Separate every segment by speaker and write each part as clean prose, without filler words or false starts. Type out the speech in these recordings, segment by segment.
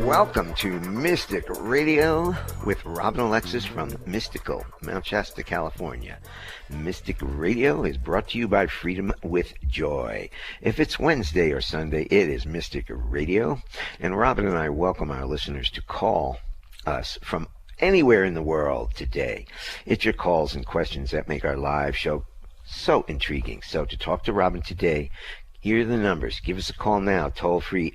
Speaker 1: Welcome to Mystic Radio with Robin Alexis from Mystical, Mount Shasta, California. Mystic Radio is brought to you by Freedom with Joy. If it's Wednesday or Sunday, it is Mystic Radio. And Robin and I welcome our listeners to call us from anywhere in the world today. It's your calls and questions that make our live show so intriguing. So to talk to Robin today, here are the numbers. Give us a call now, toll free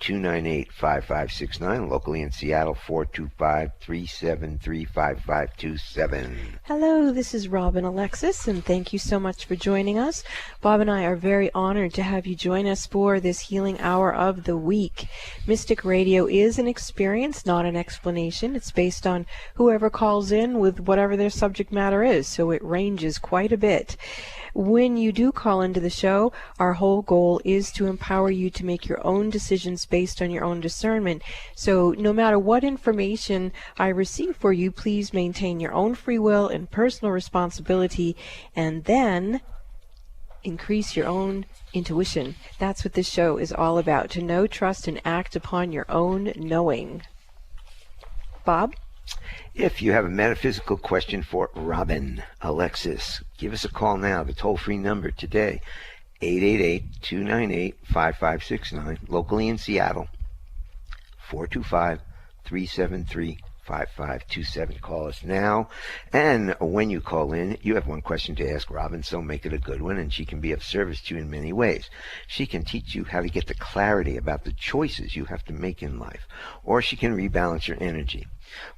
Speaker 1: 888-298-5569, locally in Seattle, 425-373-5527.
Speaker 2: Hello, this is Robin Alexis, and thank you so much for joining us. Bob and I are very honored to have you join us for this healing hour of the week. Mystic Radio is an experience, not an explanation. It's based on whoever calls in with whatever their subject matter is, so it ranges quite a bit. When you do call into the show, our whole goal is to empower you to make your own decisions based on your own discernment. So no matter what information I receive for you, please maintain your own free will and personal responsibility, and then increase your own intuition. That's what this show is all about, to know, trust, and act upon your own knowing. Bob?
Speaker 1: If you have a metaphysical question for Robin Alexis, give us a call now. The toll-free number today, 888-298-5569, locally in Seattle, 425-373-5527. Call us now. And when you call in, you have one question to ask Robin, so make it a good one, and she can be of service to you in many ways. She can teach you how to get the clarity about the choices you have to make in life, or she can rebalance your energy.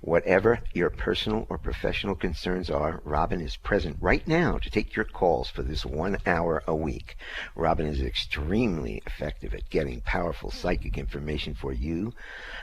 Speaker 1: Whatever your personal or professional concerns are, Robin is present right now to take your calls for this 1 hour a week. Robin is extremely effective at getting powerful psychic information for you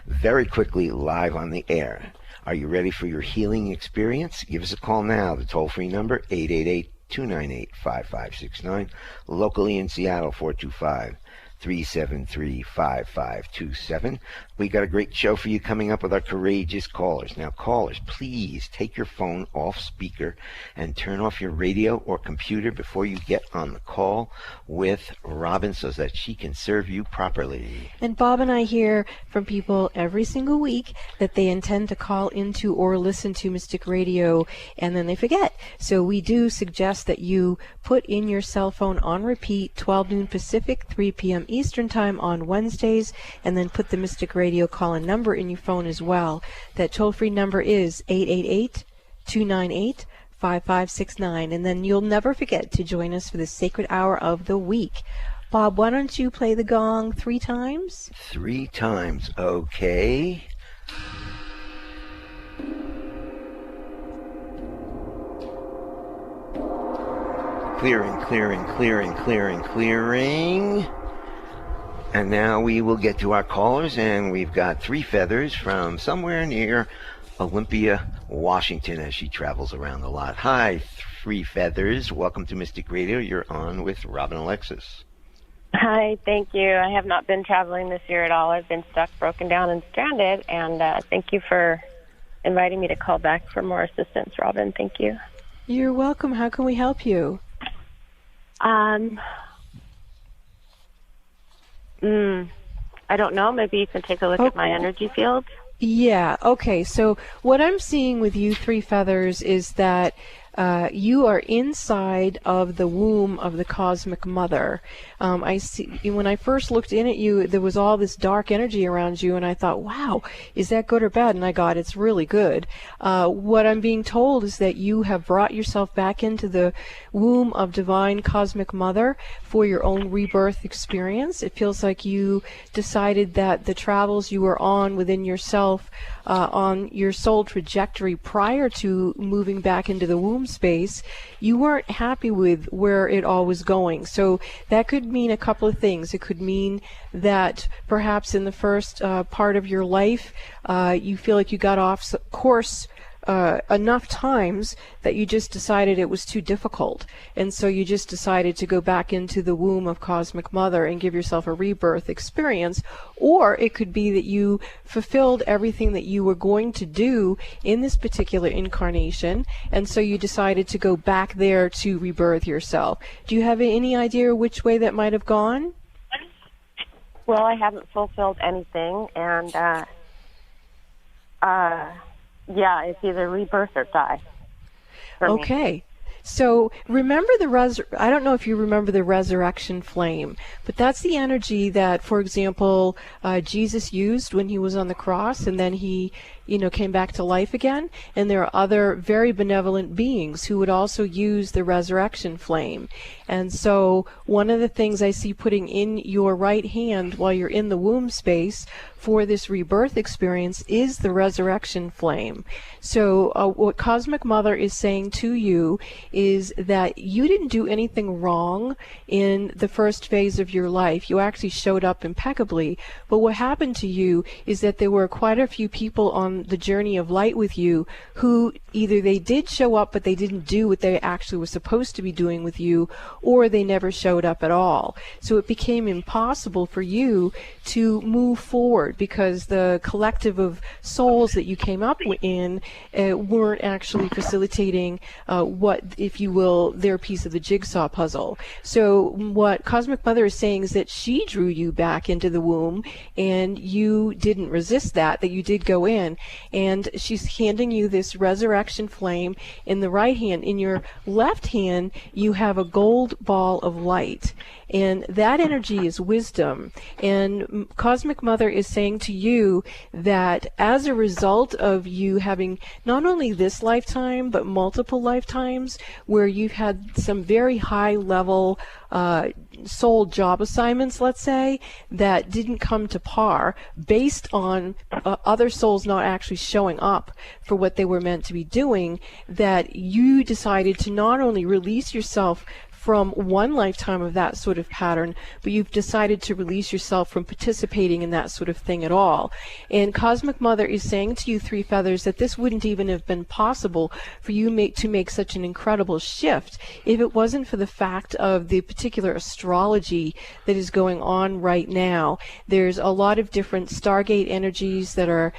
Speaker 1: very quickly live on the air. Are you ready for your healing experience? Give us a call now. The toll-free number, 888-298-5569, locally in Seattle, 425-373-5527. We got a great show for you coming up with our courageous callers. Now, callers, please take your phone off speaker and turn off your radio or computer before you get on the call with Robin so that she can serve you properly.
Speaker 2: And Bob and I hear from people every single week that they intend to call into or listen to Mystic Radio, and then they forget. So we do suggest that you put in your cell phone on repeat, 12 noon Pacific, 3 p.m. Eastern Time on Wednesdays, and then put the Mystic Radio call-in number in your phone as well. That toll-free number is 888-298-5569, and then you'll never forget to join us for the sacred hour of the week. Bob, why don't you play the gong 3 times?
Speaker 1: 3 times, okay. Clearing, clearing, clearing, clearing, clearing. And now we will get to our callers, and we've got 3 feathers from somewhere near Olympia, Washington, as she travels around the lot. Hi, 3 feathers. Welcome to Mystic Radio. You're on with Robin Alexis.
Speaker 3: Hi, thank you. I have not been traveling this year at all. I've been stuck, broken down, and stranded, and thank you for inviting me to call back for more assistance, Robin. Thank you.
Speaker 2: You're welcome. How can we help you?
Speaker 3: I don't know. Maybe you can take a look at my energy field.
Speaker 2: Yeah, okay. So what I'm seeing with you 3 feathers is that you are inside of the womb of the cosmic mother. I see when I first looked in at you, there was all this dark energy around you, and I thought, wow, is that good or bad? And I got, it's really good. What I'm being told is that you have brought yourself back into the womb of divine cosmic mother for your own rebirth experience. It feels like you decided that the travels you were on within yourself, on your soul trajectory prior to moving back into the womb space, you weren't happy with where it all was going. So that could mean a couple of things. It could mean that perhaps in the first part of your life, you feel like you got off course enough times that you just decided it was too difficult, and so you just decided to go back into the womb of Cosmic Mother and give yourself a rebirth experience. Or it could be that you fulfilled everything that you were going to do in this particular incarnation, and so you decided to go back there to rebirth yourself. Do you have any idea which way that might have gone?
Speaker 3: Well, I haven't fulfilled anything, and yeah, it's either rebirth or die.
Speaker 2: Okay. So remember I don't know if you remember the resurrection flame, but that's the energy that, for example, Jesus used when he was on the cross, and then he, came back to life again. And there are other very benevolent beings who would also use the resurrection flame. And so one of the things I see putting in your right hand while you're in the womb space for this rebirth experience is the resurrection flame. So what Cosmic Mother is saying to you is that you didn't do anything wrong in the first phase of your life. You actually showed up impeccably. But what happened to you is that there were quite a few people on the journey of light with you who either they did show up but they didn't do what they actually were supposed to be doing with you, or they never showed up at all. So it became impossible for you to move forward because the collective of souls that you came up in weren't actually facilitating what, if you will, their piece of the jigsaw puzzle. So what Cosmic Mother is saying is that she drew you back into the womb, and you didn't resist that you did go in. And she's handing you this resurrection flame in the right hand. In your left hand, you have a gold ball of light. And that energy is wisdom. And Cosmic Mother is saying to you that as a result of you having not only this lifetime, but multiple lifetimes where you've had some very high level soul job assignments, let's say, that didn't come to par based on other souls not actually showing up for what they were meant to be doing, that you decided to not only release yourself from one lifetime of that sort of pattern, but you've decided to release yourself from participating in that sort of thing at all. And Cosmic Mother is saying to you, Three Feathers, that this wouldn't even have been possible for you to make such an incredible shift if it wasn't for the fact of the particular astrology that is going on right now. There's a lot of different Stargate energies that are,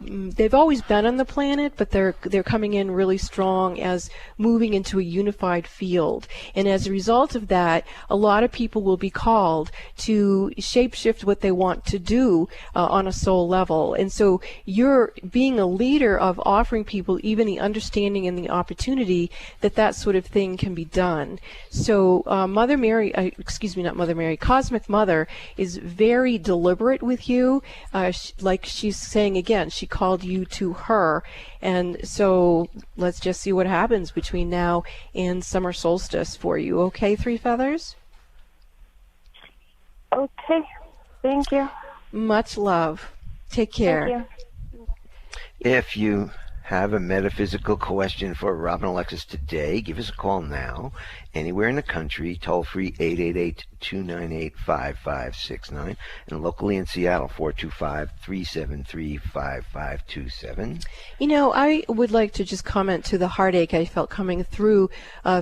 Speaker 2: they've always been on the planet, but they're coming in really strong as moving into a unified field. And as a result of that, a lot of people will be called to shapeshift what they want to do on a soul level. And so you're being a leader of offering people even the understanding and the opportunity that that sort of thing can be done. So Mother Mary, not Mother Mary, Cosmic Mother is very deliberate with you. Like she's saying again, she called you to her. And so let's just see what happens between now and summer solstice for you. Okay, Three Feathers?
Speaker 3: Okay. Thank you.
Speaker 2: Much love. Take care.
Speaker 3: Thank you.
Speaker 1: If you have a metaphysical question for Robin Alexis today, give us a call now. Anywhere in the country, toll free 888-298-5569, and locally in Seattle, 425-373-5527.
Speaker 2: You know, I would like to just comment to the heartache I felt coming through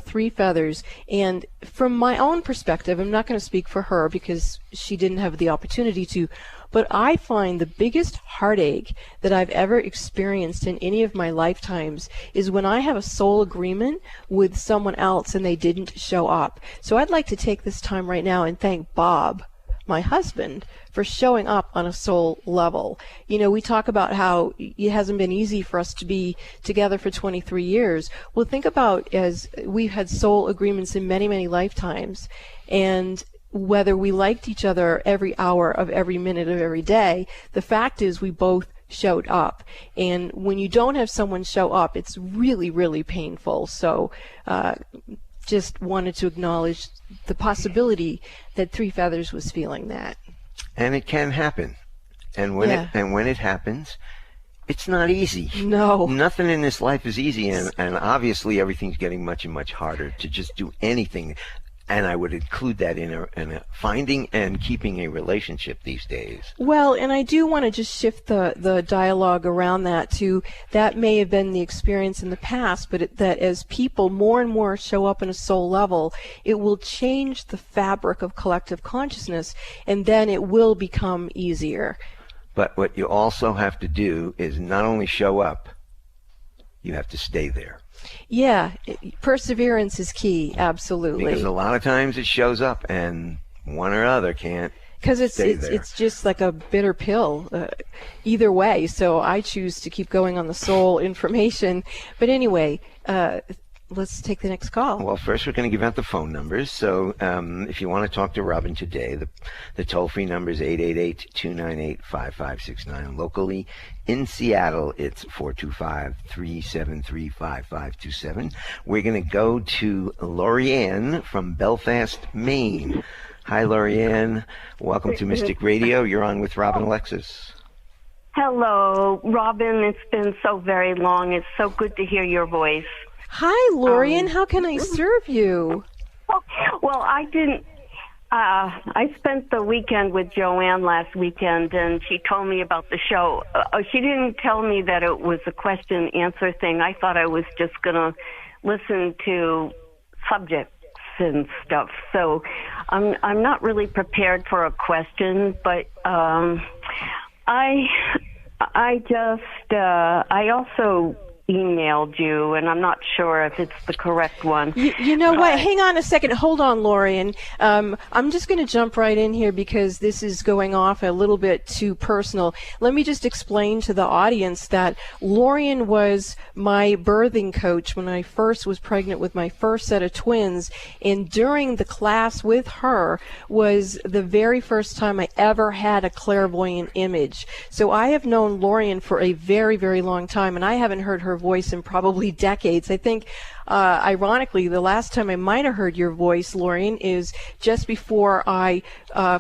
Speaker 2: Three Feathers. And from my own perspective, I'm not going to speak for her because she didn't have the opportunity to, but I find the biggest heartache that I've ever experienced in any of my lifetimes is when I have a soul agreement with someone else and they didn't show up. So I'd like to take this time right now and thank Bob, my husband, for showing up on a soul level. You know, we talk about how it hasn't been easy for us to be together for 23 years. Well, think about as we've had soul agreements in many, many lifetimes, and whether we liked each other every hour of every minute of every day, the fact is we both showed up. And when you don't have someone show up, it's really, really painful. So just wanted to acknowledge the possibility that Three Feathers was feeling that.
Speaker 1: And it can happen. And when it happens, it's not easy.
Speaker 2: No.
Speaker 1: Nothing in this life is easy, and obviously everything's getting much and much harder to just do anything. And I would include that in a finding and keeping a relationship these days.
Speaker 2: Well, and I do want to just shift the dialogue around that to that may have been the experience in the past, but that as people more and more show up in a soul level, it will change the fabric of collective consciousness, and then it will become easier.
Speaker 1: But what you also have to do is not only show up, you have to stay there.
Speaker 2: Yeah, perseverance is key, absolutely.
Speaker 1: Because a lot of times it shows up and one or other can't.
Speaker 2: Because it's just like a bitter pill either way. So I choose to keep going on the soul information. But anyway, let's take the next call.
Speaker 1: Well, first we're going to give out the phone numbers. So if you want to talk to Robin today, the toll-free number is 888-298-5569. Locally in Seattle, it's 425-373-5527. We're going to go to Lorianne from Belfast, Maine. Hi, Lorianne. Welcome to Mystic Radio. You're on with Robin Alexis.
Speaker 4: Hello, Robin. It's been so very long. It's so good to hear your voice.
Speaker 2: Hi, Lorianne. How can I serve you?
Speaker 4: Well, I didn't. I spent the weekend with Joanne last weekend, and she told me about the show. She didn't tell me that it was a question-answer thing. I thought I was just going to listen to subjects and stuff. So I'm not really prepared for a question, but I also emailed you, and I'm not sure if it's the correct one.
Speaker 2: You know what? Hang on a second. Hold on, Lorianne. I'm just going to jump right in here because this is going off a little bit too personal. Let me just explain to the audience that Lorianne was my birthing coach when I first was pregnant with my first set of twins, and during the class with her was the very first time I ever had a clairvoyant image. So I have known Lorianne for a very, very long time, and I haven't heard her voice in probably decades. I think, ironically, the last time I might have heard your voice, Lorianne, is just before I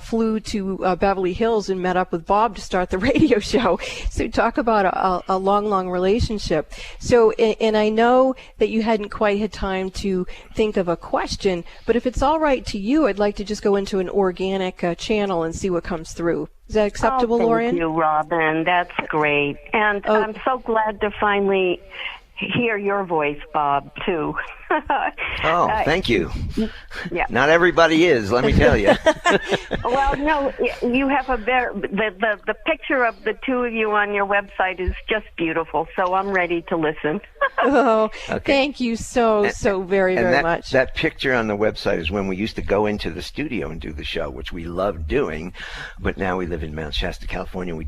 Speaker 2: flew to Beverly Hills and met up with Bob to start the radio show. So talk about a long, long relationship. So, and I know that you hadn't quite had time to think of a question, but if it's all right to you, I'd like to just go into an organic channel and see what comes through. Is that acceptable, Lorianne?
Speaker 4: Thank you, Robin. That's great. And I'm so glad to finally hear your voice, Bob, too.
Speaker 1: Thank you.
Speaker 4: Yeah.
Speaker 1: Not everybody is, let me tell you.
Speaker 4: Well, no, you have the picture of the two of you on your website is just beautiful, so I'm ready to listen.
Speaker 2: Okay. Thank you so very much.
Speaker 1: That picture on the website is when we used to go into the studio and do the show, which we loved doing, but now we live in Mount Shasta, California. We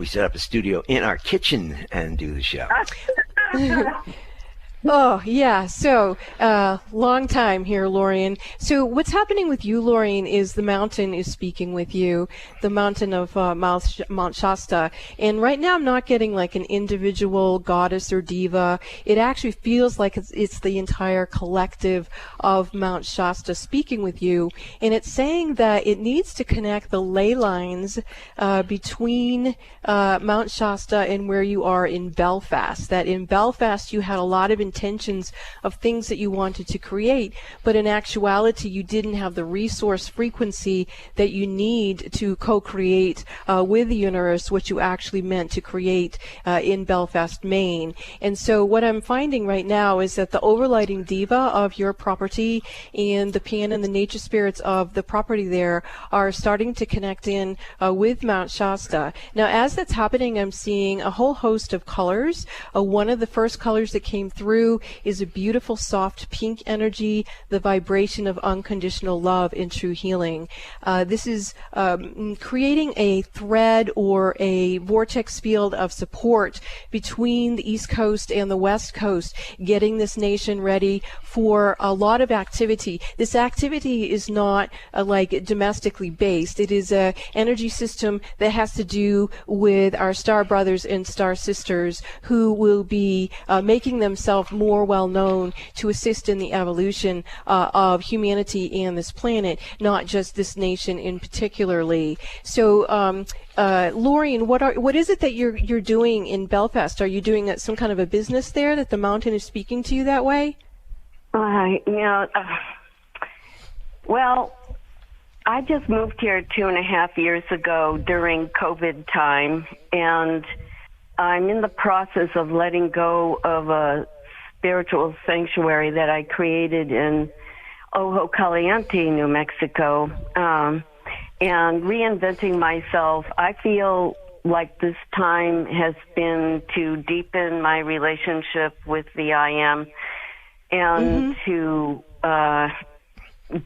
Speaker 1: set up a studio in our kitchen and do the show.
Speaker 2: Oh, yeah. So, long time here, Lorianne. So what's happening with you, Lorianne, is the mountain is speaking with you, the mountain of Mount Shasta. And right now I'm not getting like an individual goddess or diva. It actually feels like it's the entire collective of Mount Shasta speaking with you. And it's saying that it needs to connect the ley lines between Mount Shasta and where you are in Belfast. That in Belfast you had a lot of intentions of things that you wanted to create, but in actuality you didn't have the resource frequency that you need to co-create with the universe what you actually meant to create in Belfast, Maine. And so what I'm finding right now is that the overlighting diva of your property and the pan and the nature spirits of the property there are starting to connect in with Mount Shasta. Now as that's happening, I'm seeing a whole host of colors. One of the first colors that came through is a beautiful soft pink energy, the vibration of unconditional love and true healing. This is creating a thread or a vortex field of support between the East Coast and the West Coast, getting this nation ready for a lot of activity. This activity is not like domestically based. It is a energy system that has to do with our star brothers and star sisters who will be making themselves more well known to assist in the evolution of humanity and this planet, not just this nation in particularly. So, Lorianne, what is it that you're doing in Belfast? Are you doing some kind of a business there that the mountain is speaking to you that way?
Speaker 4: Well, I just moved here 2.5 years ago during COVID time, and I'm in the process of letting go of a spiritual sanctuary that I created in Ojo Caliente, New Mexico, and reinventing myself. I feel like this time has been to deepen my relationship with the I Am and to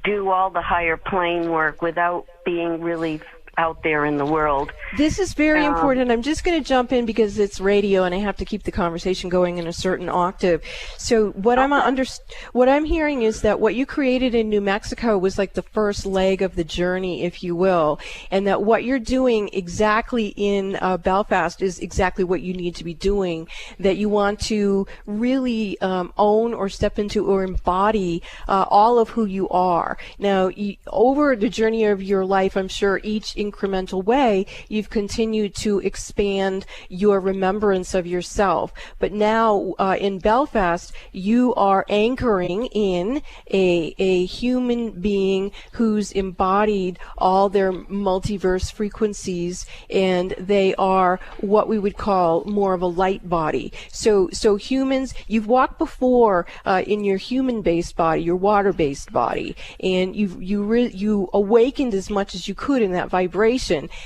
Speaker 4: do all the higher plane work without being really out there in the world.
Speaker 2: This is very important. I'm just going to jump in because it's radio and I have to keep the conversation going in a certain octave. So what I'm hearing is that what you created in New Mexico was like the first leg of the journey, if you will, and that what you're doing exactly in Belfast is exactly what you need to be doing, that you want to really own or step into or embody all of who you are. Now, over the journey of your life, I'm sure each incremental way, you've continued to expand your remembrance of yourself. But now in Belfast, you are anchoring in a human being who's embodied all their multiverse frequencies, and they are what we would call more of a light body. So humans, you've walked before in your human-based body, your water-based body, and you awakened as much as you could in that vibration.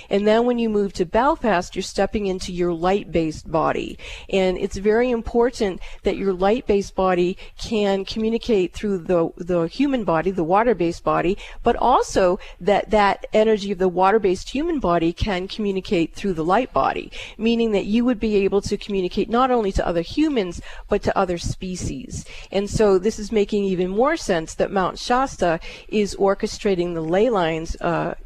Speaker 2: And then when you move to Belfast, you're stepping into your light-based body. And it's very important that your light-based body can communicate through the human body, the water-based body, but also that energy of the water-based human body can communicate through the light body, meaning that you would be able to communicate not only to other humans, but to other species. And so this is making even more sense that Mount Shasta is orchestrating the ley lines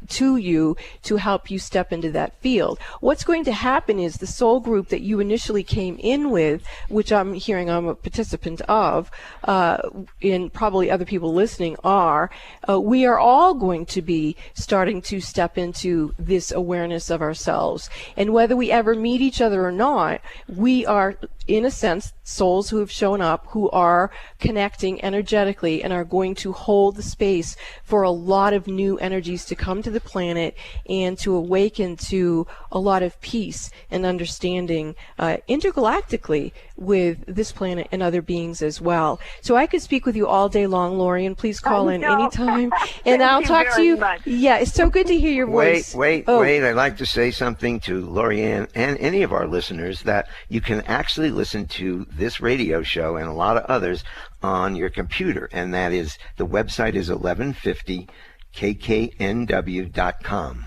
Speaker 2: to you to help you step into that field. What's going to happen is the soul group that you initially came in with, which I'm hearing I'm a participant of, and probably other people listening are, we are all going to be starting to step into this awareness of ourselves. And whether we ever meet each other or not, we are, in a sense, souls who have shown up, who are connecting energetically and are going to hold the space for a lot of new energies to come to the planet and to awaken to a lot of peace and understanding intergalactically with this planet and other beings as well. So I could speak with you all day long, Lori, and please call in anytime. And I'll talk to you. Much. Yeah, it's so good to hear your voice.
Speaker 1: Wait. I'd like to say something to Lori Ann and any of our listeners, that you can actually listen to this radio show and a lot of others on your computer, and that is, the website is 1150kknw.com.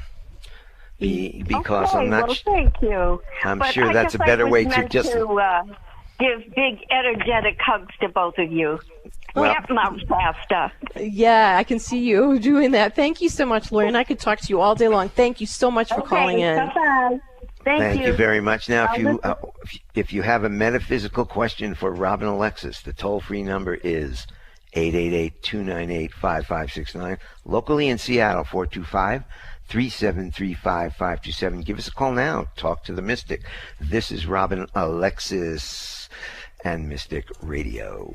Speaker 1: Because
Speaker 4: okay,
Speaker 1: I'm not.
Speaker 4: Well, thank you.
Speaker 1: I'm sure that's a better way to just
Speaker 4: give big energetic hugs to both of you.
Speaker 1: Well,
Speaker 4: Mount Shasta.
Speaker 2: Yeah, I can see you doing that. Thank you so much, Lori, and I could talk to you all day long. Thank you so much for calling in.
Speaker 4: Bye-bye. Thank
Speaker 1: you very much. Now, if you have a metaphysical question for Robin Alexis, the toll-free number is 888-298-5569. Locally in Seattle, 425-3735-527. Give us a call now. Talk to the Mystic. This is Robin Alexis and Mystic Radio.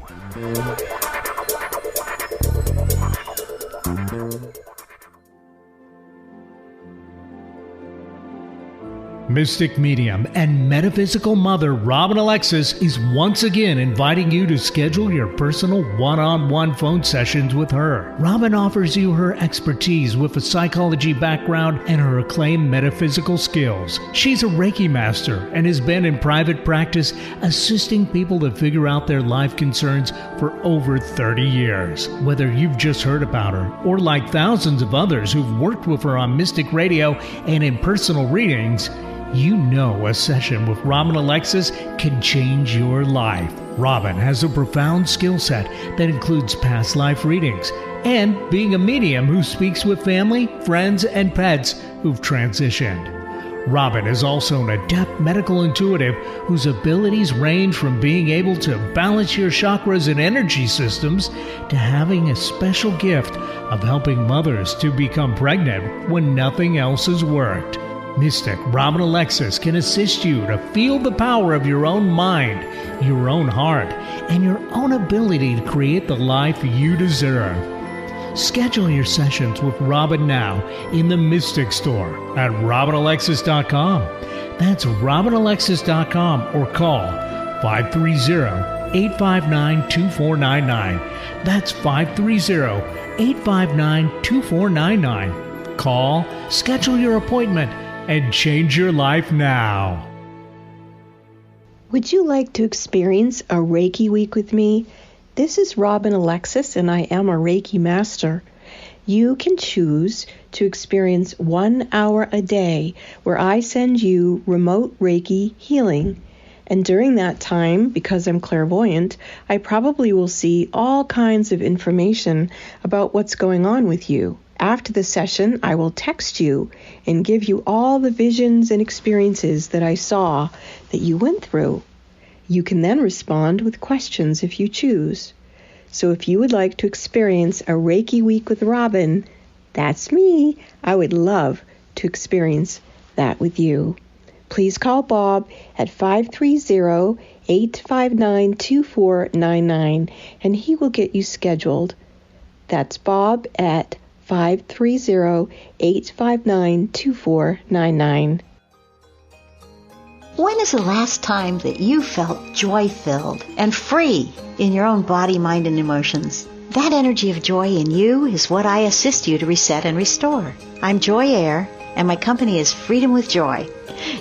Speaker 5: Mystic medium and metaphysical mother Robin Alexis is once again inviting you to schedule your personal one-on-one phone sessions with her. Robin offers you her expertise with a psychology background and her acclaimed metaphysical skills. She's a Reiki master and has been in private practice assisting people to figure out their life concerns for over 30 years. Whether you've just heard about her or like thousands of others who've worked with her on Mystic Radio and in personal readings, you know a session with Robin Alexis can change your life. Robin has a profound skill set that includes past life readings and being a medium who speaks with family, friends, and pets who've transitioned. Robin is also an adept medical intuitive whose abilities range from being able to balance your chakras and energy systems to having a special gift of helping mothers to become pregnant when nothing else has worked. Mystic Robin Alexis can assist you to feel the power of your own mind, your own heart, and your own ability to create the life you deserve. Schedule your sessions with Robin now in the Mystic Store at RobinAlexis.com. That's RobinAlexis.com or call 530-859-2499. That's 530-859-2499. Call, schedule your appointment, and change your life now.
Speaker 2: Would you like to experience a Reiki week with me? This is Robin Alexis, and I am a Reiki master. You can choose to experience 1 hour a day where I send you remote Reiki healing. And during that time, because I'm clairvoyant, I probably will see all kinds of information about what's going on with you. After the session, I will text you and give you all the visions and experiences that I saw that you went through. You can then respond with questions if you choose. So if you would like to experience a Reiki week with Robin, that's me. I would love to experience that with you. Please call Bob at 530-859-2499 and he will get you scheduled. That's Bob at 530-859-2499.
Speaker 6: When is the last time that you felt joy-filled and free in your own body, mind, and emotions? That energy of joy in you is what I assist you to reset and restore. I'm Joy Air, and my company is Freedom with Joy,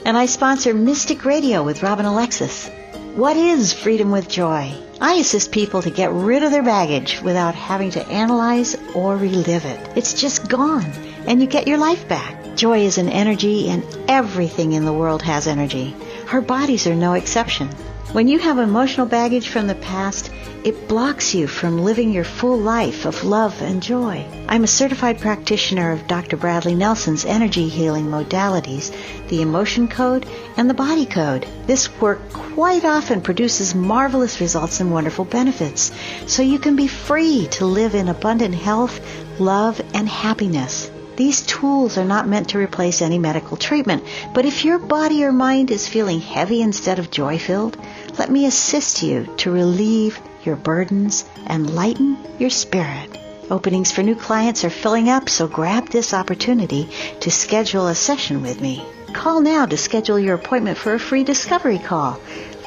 Speaker 6: and I sponsor Mystic Radio with Robin Alexis. What is Freedom with Joy? I assist people to get rid of their baggage without having to analyze or relive it. It's just gone, and you get your life back. Joy is an energy, and everything in the world has energy. Our bodies are no exception. When you have emotional baggage from the past, it blocks you from living your full life of love and joy. I'm a certified practitioner of Dr. Bradley Nelson's energy healing modalities, the emotion code and the body code. This work quite often produces marvelous results and wonderful benefits, so you can be free to live in abundant health, love, and happiness. These tools are not meant to replace any medical treatment, but if your body or mind is feeling heavy instead of joy-filled, let me assist you to relieve your burdens and lighten your spirit. Openings for new clients are filling up, so grab this opportunity to schedule a session with me. Call now to schedule your appointment for a free discovery call.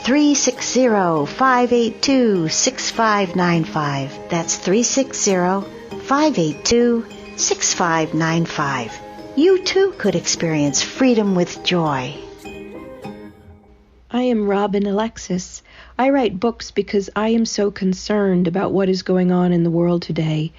Speaker 6: 360-582-6595. That's 360-582-6595. You too could experience freedom with joy.
Speaker 2: I am Robin Alexis. I write books because I am so concerned about what is going on in the world today.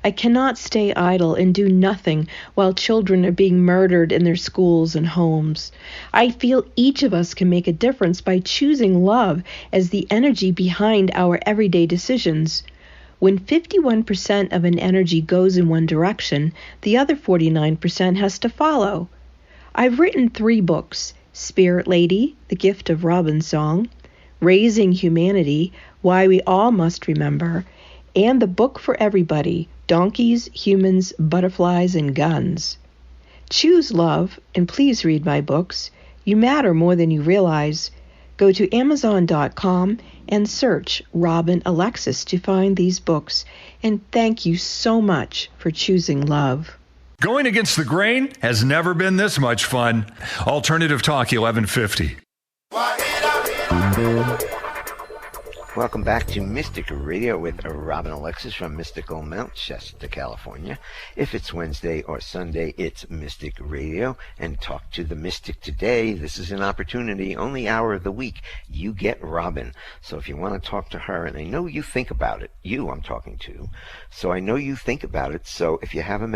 Speaker 2: I cannot stay idle and do nothing while children are being murdered in their schools and homes. I feel each of us can make a difference by choosing love as the energy behind our everyday decisions. When 51% of an energy goes in one direction, the other 49% has to follow. I've written 3 books: Spirit Lady, The Gift of Robin Song, Raising Humanity, Why We All Must Remember, and the book for everybody, Donkeys, Humans, Butterflies, and Guns. Choose love, and please read my books. You matter more than you realize. Go to Amazon.com and search Robin Alexis to find these books. And thank you so much for choosing love.
Speaker 7: Going against the grain has never been this much fun. Alternative Talk 1150.
Speaker 1: Welcome back to Mystic Radio with Robin Alexis from mystical Mount Shasta, California. If it's Wednesday or Sunday, it's Mystic Radio. And talk to the mystic today. This is an opportunity, only hour of the week. You get Robin. So if you want to talk to her, and I know you think about it, I'm talking to. So I know you think about it. So if you have a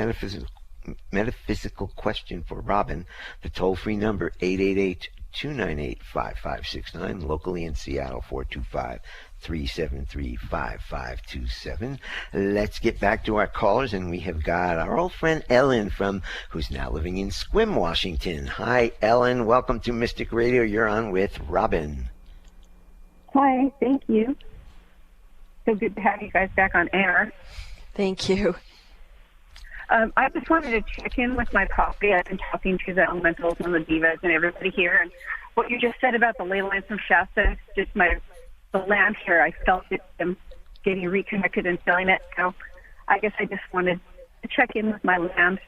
Speaker 1: metaphysical question for Robin, the toll-free number 888-298-5569, locally in Seattle 425-373-5527. Let's get back to our callers, and we have got our old friend Ellen who's now living in Sequim, Washington. Hi, Ellen. Welcome to Mystic Radio. You're on with Robin.
Speaker 8: Hi, thank you. So good to have you guys back on air.
Speaker 2: Thank you.
Speaker 8: I just wanted to check in with my property. I've been talking to the elementals and the divas and everybody here. And what you just said about the ley lines from Shasta, just the land here, I felt it getting reconnected and feeling it. So I guess I just wanted to check in with my land.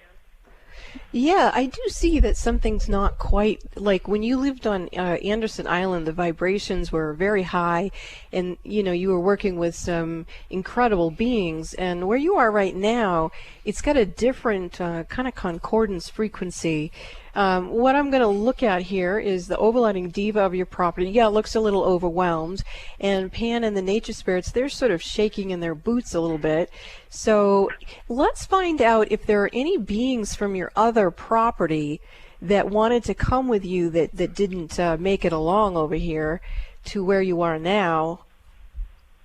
Speaker 2: Yeah, I do see that something's not quite like when you lived on Anderson Island, the vibrations were very high, and you were working with some incredible beings. And where you are right now, it's got a different kind of concordance frequency. What I'm going to look at here is the overlighting diva of your property. Yeah, it looks a little overwhelmed. And Pan and the nature spirits, they're sort of shaking in their boots a little bit. So let's find out if there are any beings from your other property that wanted to come with you that didn't make it along over here to where you are now.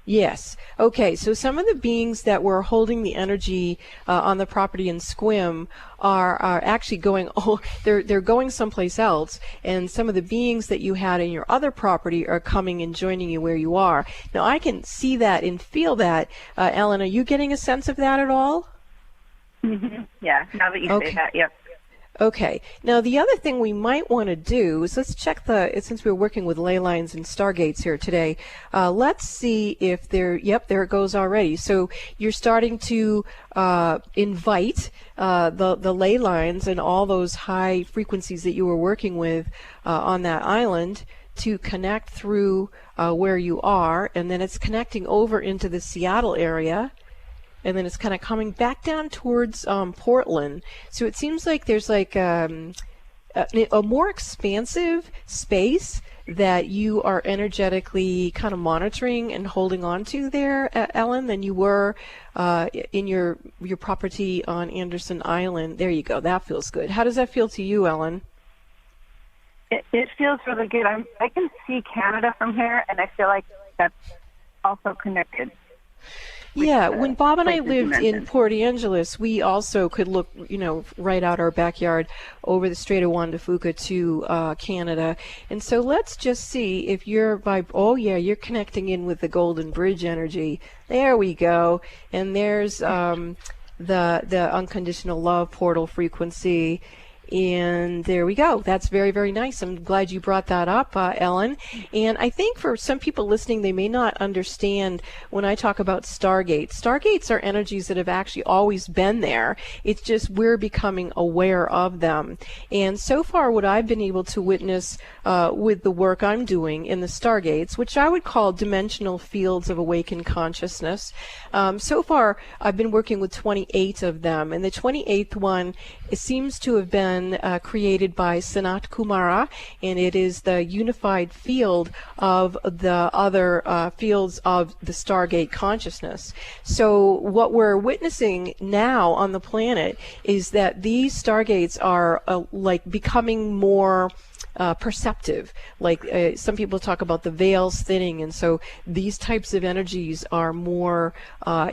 Speaker 2: Yes. Okay. So some of the beings that were holding the energy on the property in Squim are actually going. Oh, they're going someplace else. And some of the beings that you had in your other property are coming and joining you where you are. Now I can see that and feel that. Ellen, are you getting a sense of that at all?
Speaker 8: Mm-hmm. Yeah. Now that you say that, yep.
Speaker 2: Okay. Now, the other thing we might want to do is let's check since we're working with ley lines and stargates here today, let's see if yep, there it goes already. So you're starting to invite the ley lines and all those high frequencies that you were working with on that island to connect through where you are, and then it's connecting over into the Seattle area. And then it's kind of coming back down towards Portland. So it seems like there's like a more expansive space that you are energetically kind of monitoring and holding on to there, Ellen, than you were in your property on Anderson Island. There you go. That feels good. How does that feel to you, Ellen?
Speaker 8: It feels really good. I can see Canada from here, and I feel like that's also connected.
Speaker 2: Yeah, when Bob and I lived in Port Angeles, we also could look, right out our backyard over the Strait of Juan de Fuca to Canada. And so let's just see if you're you're connecting in with the Golden Bridge energy. There we go. And there's the unconditional love portal frequency. And there we go. That's very, very nice. I'm glad you brought that up, Ellen. And I think for some people listening, they may not understand when I talk about stargates. Stargates are energies that have actually always been there. It's just we're becoming aware of them. And so far, what I've been able to witness with the work I'm doing in the stargates, which I would call dimensional fields of awakened consciousness, so far I've been working with 28 of them. And the 28th one, it seems to have been created by Sanat Kumara, and it is the unified field of the other fields of the Stargate consciousness. So what we're witnessing now on the planet is that these Stargates are like becoming more perceptive. Like some people talk about the veils thinning, and so these types of energies are more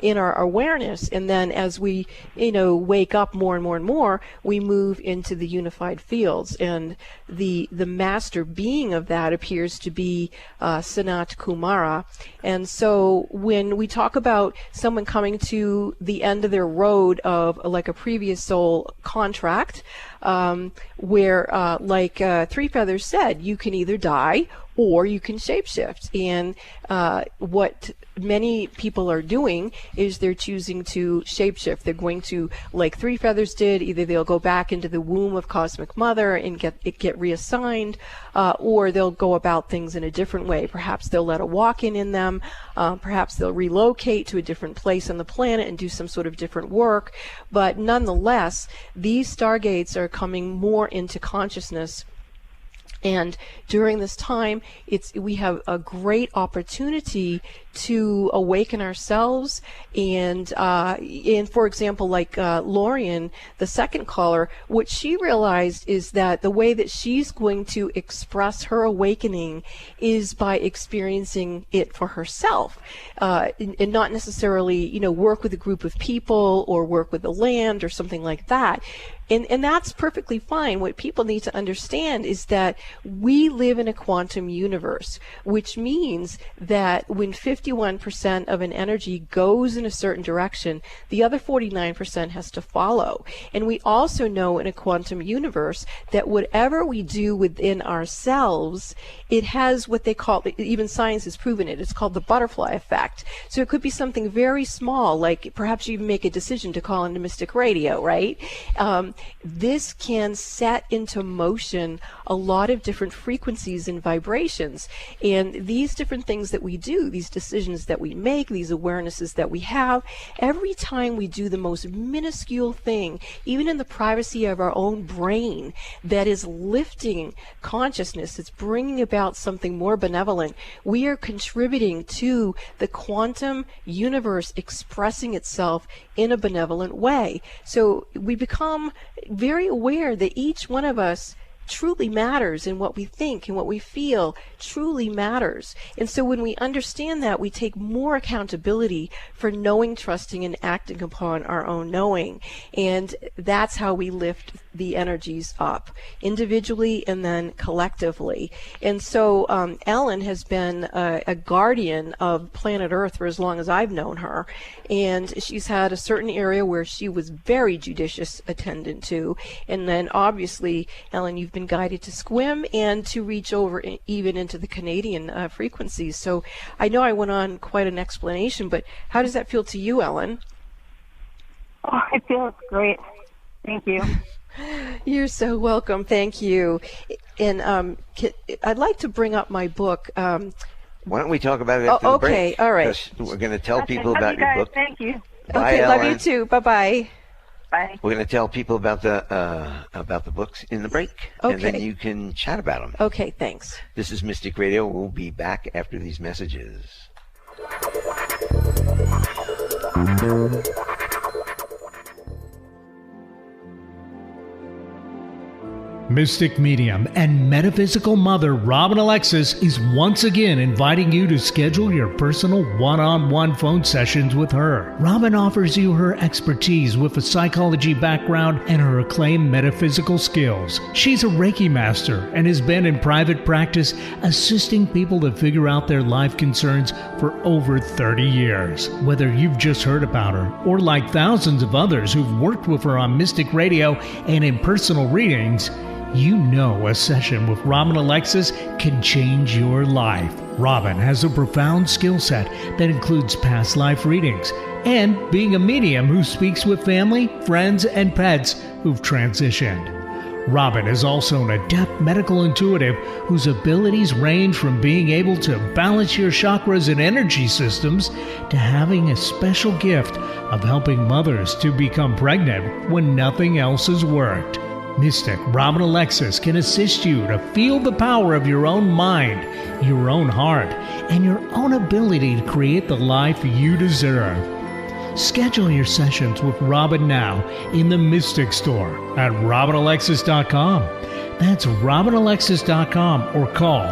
Speaker 2: in our awareness. And then as we, wake up more and more and more, we move into the unified fields. And the master being of that appears to be Sanat Kumara. And so when we talk about someone coming to the end of their road of like a previous soul contract, where like Three Feathers said, you can either die or you can shapeshift. And what many people are doing is they're choosing to shapeshift. They're going to, like Three Feathers did, either they'll go back into the womb of Cosmic Mother and get reassigned, or they'll go about things in a different way. Perhaps they'll let a walk-in in them. Perhaps they'll relocate to a different place on the planet and do some sort of different work. But nonetheless, these stargates are coming more into consciousness. And during this time, we have a great opportunity to awaken ourselves. And for example, like Lorian, the second caller, what she realized is that the way that she's going to express her awakening is by experiencing it for herself, and not necessarily, work with a group of people or work with the land or something like that. And that's perfectly fine. What people need to understand is that we live in a quantum universe, which means that when 50 51% of an energy goes in a certain direction, the other 49% has to follow. And we also know in a quantum universe that whatever we do within ourselves, it has what they call, even science has proven it, it's called the butterfly effect. So it could be something very small, like perhaps you make a decision to call into Mystic Radio, right? This can set into motion a lot of different frequencies and vibrations. And these different things that we do, these decisions that we make, these awarenesses that we have, every time we do the most minuscule thing, even in the privacy of our own brain, that is lifting consciousness, it's bringing about something more benevolent, we are contributing to the quantum universe expressing itself in a benevolent way. So we become very aware that each one of us truly matters, and what we think and what we feel truly matters. And so when we understand that, we take more accountability for knowing, trusting, and acting upon our own knowing. And that's how we lift the energies up, individually and then collectively. And so Ellen has been a guardian of planet Earth for as long as I've known her. And she's had a certain area where she was very judicious attendant to. And then obviously, Ellen, you've been guided to SQUIM and to reach over even into the Canadian frequencies. So I know I went on quite an explanation, but how does that feel to you, Ellen?
Speaker 8: Oh, it feels great. Thank you.
Speaker 2: You're so welcome. Thank you. And I'd like to bring up my book.
Speaker 1: Why don't we talk about it after the break?
Speaker 2: Okay, all right.
Speaker 1: We're going to tell people
Speaker 8: Love
Speaker 1: about
Speaker 8: you
Speaker 1: your
Speaker 8: guys.
Speaker 1: book.
Speaker 8: Thank you.
Speaker 1: Bye,
Speaker 2: Okay,
Speaker 1: Ellen.
Speaker 2: love you too. Bye-bye.
Speaker 8: Bye.
Speaker 1: We're going to tell people about the books in the break, and then
Speaker 2: Okay.
Speaker 1: you can chat about them.
Speaker 2: Okay, thanks.
Speaker 1: This is Mystic Radio. We'll be back after these messages.
Speaker 5: Mystic medium and metaphysical mother Robin Alexis is once again inviting you to schedule your personal one-on-one phone sessions with her. Robin offers you her expertise with a psychology background and her acclaimed metaphysical skills. She's a Reiki master and has been in private practice assisting people to figure out their life concerns for over 30 years. Whether you've just heard about her or like thousands of others who've worked with her on Mystic Radio and in personal readings, you know a session with Robin Alexis can change your life. Robin has a profound skill set that includes past life readings and being a medium who speaks with family, friends, and pets who've transitioned. Robin is also an adept medical intuitive whose abilities range from being able to balance your chakras and energy systems to having a special gift of helping mothers to become pregnant when nothing else has worked. Mystic Robin Alexis can assist you to feel the power of your own mind, your own heart, and your own ability to create the life you deserve. Schedule your sessions with Robin now in the Mystic Store at RobinAlexis.com. That's RobinAlexis.com or call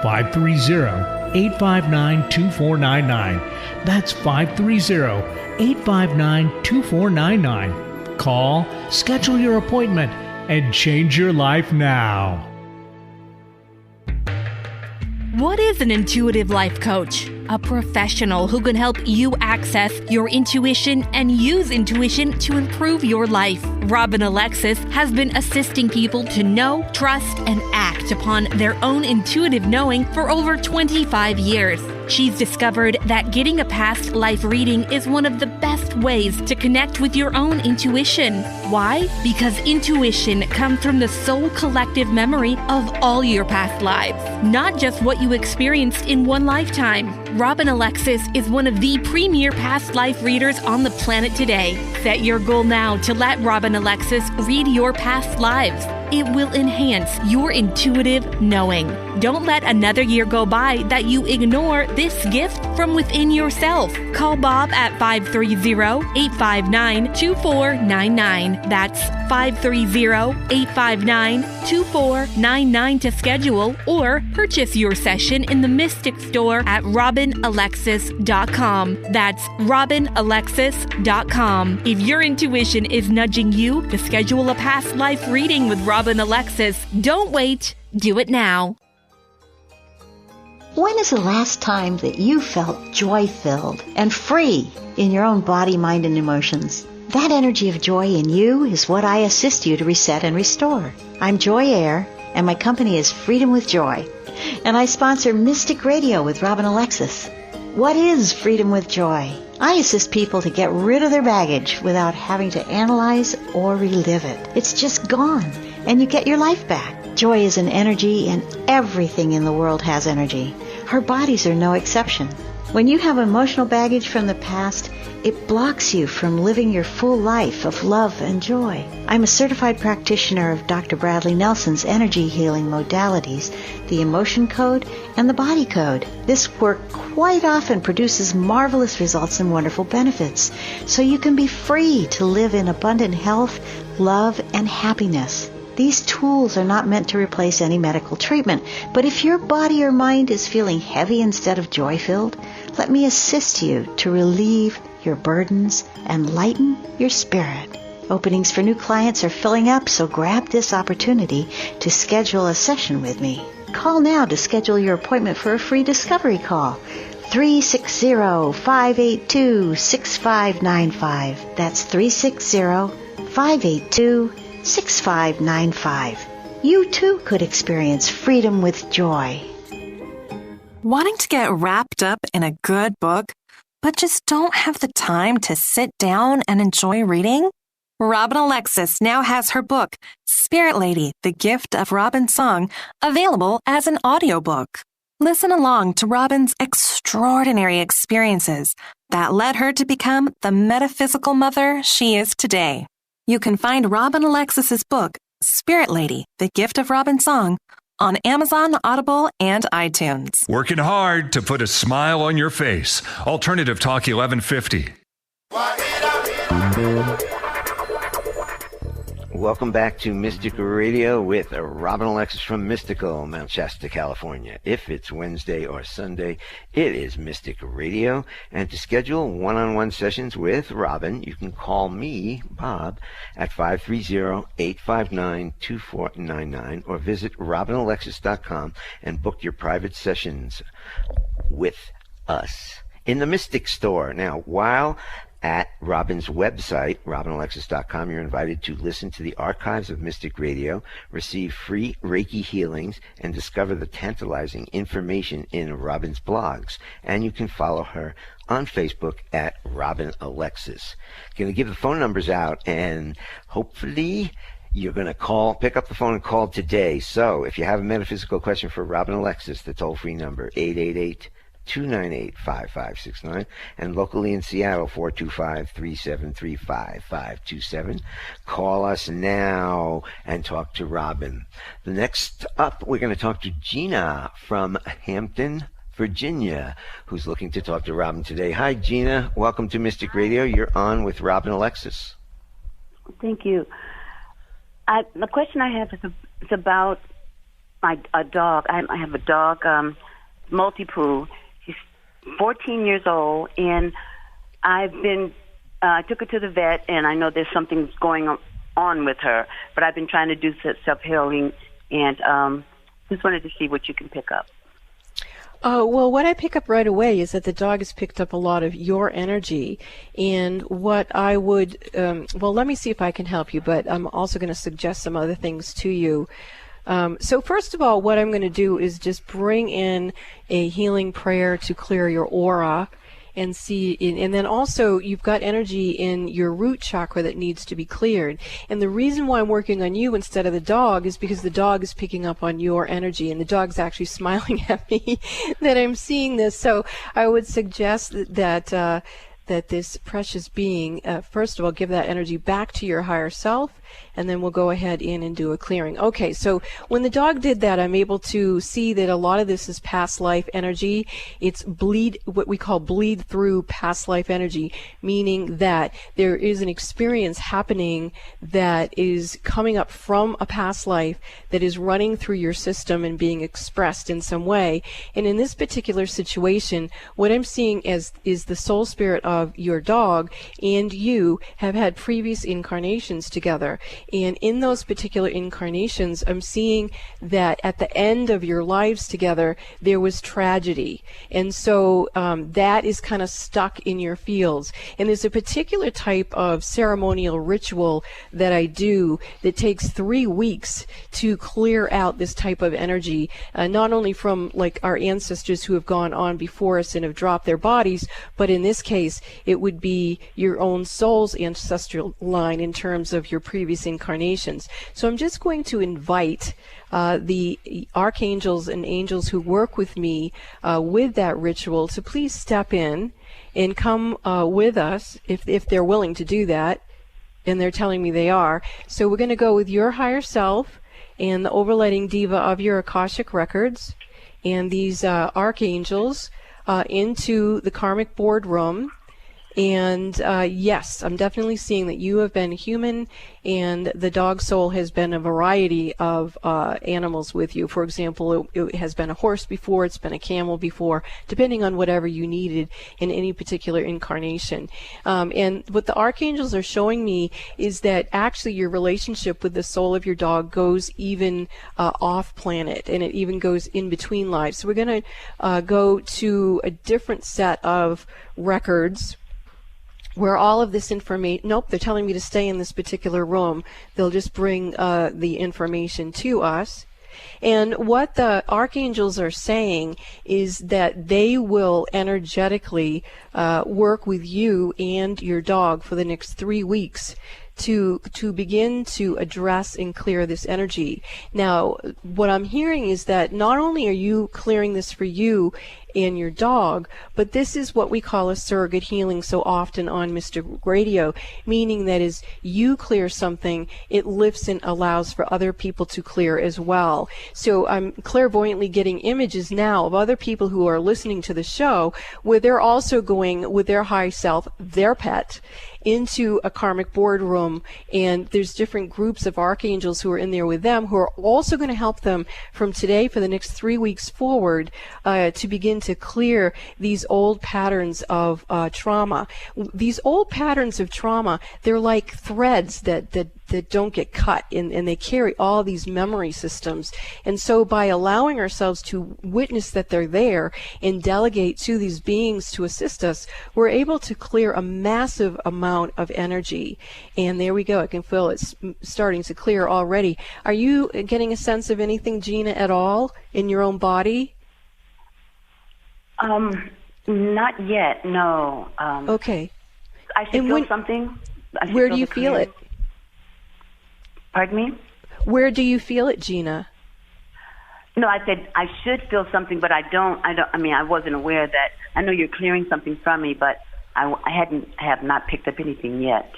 Speaker 5: 530-859-2499. That's 530-859-2499. Call, schedule your appointment, and change your life now.
Speaker 9: What is an intuitive life coach? A professional who can help you access your intuition and use intuition to improve your life. Robin Alexis has been assisting people to know, trust, and act upon their own intuitive knowing for over 25 years. She's discovered that getting a past life reading is one of the best ways to connect with your own intuition. Why? Because intuition comes from the soul collective memory of all your past lives, not just what you experienced in one lifetime. Robin Alexis is one of the premier past life readers on the planet today. Set your goal now to let Robin Alexis read your past lives. It will enhance your intuitive knowing. Don't let another year go by that you ignore this gift from within yourself. Call Bob at 530-859-2499. That's 530-859-2499 to schedule or purchase your session in the Mystic Store at RobinAlexis.com. That's RobinAlexis.com. If your intuition is nudging you to schedule a past life reading with Robin Alexis, don't wait. Do it now.
Speaker 6: When is the last time that you felt joy-filled and free in your own body, mind, and emotions? That energy of joy in you is what I assist you to reset and restore. I'm Joy Air, and my company is Freedom with Joy. And I sponsor Mystic Radio with Robin Alexis. What is Freedom with Joy? I assist people to get rid of their baggage without having to analyze or relive it. It's just gone, and you get your life back. Joy is an energy, and everything in the world has energy. Our bodies are no exception. When you have emotional baggage from the past, it blocks you from living your full life of love and joy. I'm a certified practitioner of Dr. Bradley Nelson's energy healing modalities, the emotion code and the body code. This work quite often produces marvelous results and wonderful benefits, so you can be free to live in abundant health, love, and happiness. These tools are not meant to replace any medical treatment, but if your body or mind is feeling heavy instead of joy-filled, let me assist you to relieve your burdens and lighten your spirit. Openings for new clients are filling up, so grab this opportunity to schedule a session with me. Call now to schedule your appointment for a free discovery call. 360-582-6595. That's 360-582-6595. You too could experience freedom with joy.
Speaker 10: Wanting to get wrapped up in a good book, but just don't have the time to sit down and enjoy reading? Robin Alexis now has her book, Spirit Lady, The Gift of Robin's Song, available as an audiobook. Listen along to Robin's extraordinary experiences that led her to become the metaphysical mother she is today. You can find Robin Alexis's book, Spirit Lady, The Gift of Robin's Song, on Amazon, Audible, and iTunes.
Speaker 7: Working hard to put a smile on your face. Alternative Talk 1150.
Speaker 1: Welcome back to Mystic Radio with Robin Alexis from Mystical, Mount Shasta, California. If it's Wednesday or Sunday, it is Mystic Radio. And to schedule one-on-one sessions with Robin, you can call me, Bob, at 530-859-2499 or visit robinalexis.com and book your private sessions with us in the Mystic Store. Now, while at Robin's website, robinalexis.com, you're invited to listen to the archives of Mystic Radio, receive free Reiki healings, and discover the tantalizing information in Robin's blogs. And you can follow her on Facebook at Robin Alexis. Going to give the phone numbers out, and hopefully you're going to pick up the phone and call today. So if you have a metaphysical question for Robin Alexis, the toll-free number, 888-298-5569, and locally in Seattle, 425-373-5527. Call us now and talk to Robin. The next up, we're going to talk to Gina from Hampton, Virginia, who's looking to talk to Robin today. Hi, Gina. Welcome to Mystic Radio. You're on with Robin Alexis.
Speaker 11: Thank you. The question I have is about a dog. I have a dog, Multi-Poo. 14 years old, and I took her to the vet, and I know there's something going on with her, but I've been trying to do self-healing, and just wanted to see what you can pick up.
Speaker 2: Well, what I pick up right away is that the dog has picked up a lot of your energy, and what I would, let me see if I can help you, but I'm also going to suggest some other things to you. So first of all, what I'm going to do is just bring in a healing prayer to clear your aura and see, and then also you've got energy in your root chakra that needs to be cleared. And the reason why I'm working on you instead of the dog is because the dog is picking up on your energy, and the dog's actually smiling at me that I'm seeing this. So I would suggest that this precious being, first of all, give that energy back to your higher self, and then we'll go ahead in and do a clearing. Okay, so when the dog did that, I'm able to see that a lot of this is past life energy. It's what we call bleed through past life energy, meaning that there is an experience happening that is coming up from a past life that is running through your system and being expressed in some way. And in this particular situation, what I'm seeing is the soul spirit of your dog and you have had previous incarnations together. And in those particular incarnations, I'm seeing that at the end of your lives together, there was tragedy. And so that is kind of stuck in your fields. And there's a particular type of ceremonial ritual that I do that takes 3 weeks to clear out this type of energy, not only from like our ancestors who have gone on before us and have dropped their bodies, but in this case, it would be your own soul's ancestral line in terms of your previous incarnations. So I'm just going to invite the archangels and angels who work with me with that ritual to please step in and come with us if they're willing to do that, and they're telling me they are. So we're going to go with your higher self and the overletting diva of your Akashic records and these archangels into the karmic boardroom. And yes, I'm definitely seeing that you have been human, and the dog soul has been a variety of animals with you. For example, it has been a horse before, it's been a camel before, depending on whatever you needed in any particular incarnation. And what the archangels are showing me is that actually your relationship with the soul of your dog goes even off planet, and it even goes in between lives. So we're going to go to a different set of records where all of this information, nope, they're telling me to stay in this particular room. They'll just bring the information to us. And what the archangels are saying is that they will energetically work with you and your dog for the next 3 weeks to begin to address and clear this energy. Now, what I'm hearing is that not only are you clearing this for you and your dog, but this is what we call a surrogate healing so often on Mystic Radio, meaning that as you clear something, it lifts and allows for other people to clear as well. So I'm clairvoyantly getting images now of other people who are listening to the show where they're also going with their high self, their pet, into a karmic boardroom, and there's different groups of archangels who are in there with them who are also going to help them from today for the next 3 weeks forward to begin to clear these old patterns of trauma. These old patterns of trauma, they're like threads that don't get cut, and they carry all these memory systems. And so by allowing ourselves to witness that they're there and delegate to these beings to assist us, we're able to clear a massive amount of energy. And there we go. I can feel it's starting to clear already. Are you getting a sense of anything, Gina, at all in your own body?
Speaker 11: Not yet, no.
Speaker 2: Okay.
Speaker 11: I should feel something.
Speaker 2: Where do you feel it?
Speaker 11: Pardon me?
Speaker 2: Where do you feel it, Gina?
Speaker 11: No, I said I should feel something, but I don't. I mean, I wasn't aware that. I know you're clearing something from me, but I have not picked up anything yet.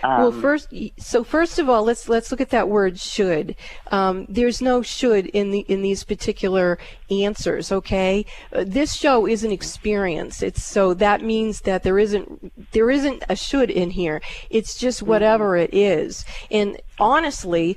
Speaker 2: Well, first of all, let's look at that word should. There's no should in these particular answers. Okay, this show is an experience. So that means that there isn't a should in here. It's just whatever it is. And honestly,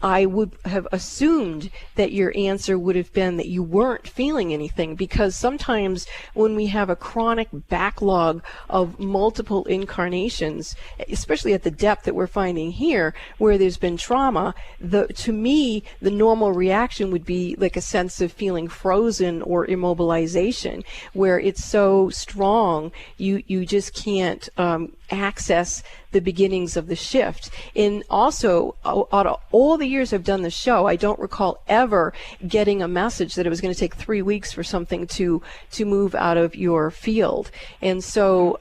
Speaker 2: I would have assumed that your answer would have been that you weren't feeling anything, because sometimes when we have a chronic backlog of multiple incarnations, especially at the depth that we're finding here, where there's been trauma, to me, the normal reaction would be like a sense of feeling frozen or immobilization, where it's so strong, you just can't access the beginnings of the shift. And also, out of all the years I've done the show, I don't recall ever getting a message that it was going to take 3 weeks for something to move out of your field. And so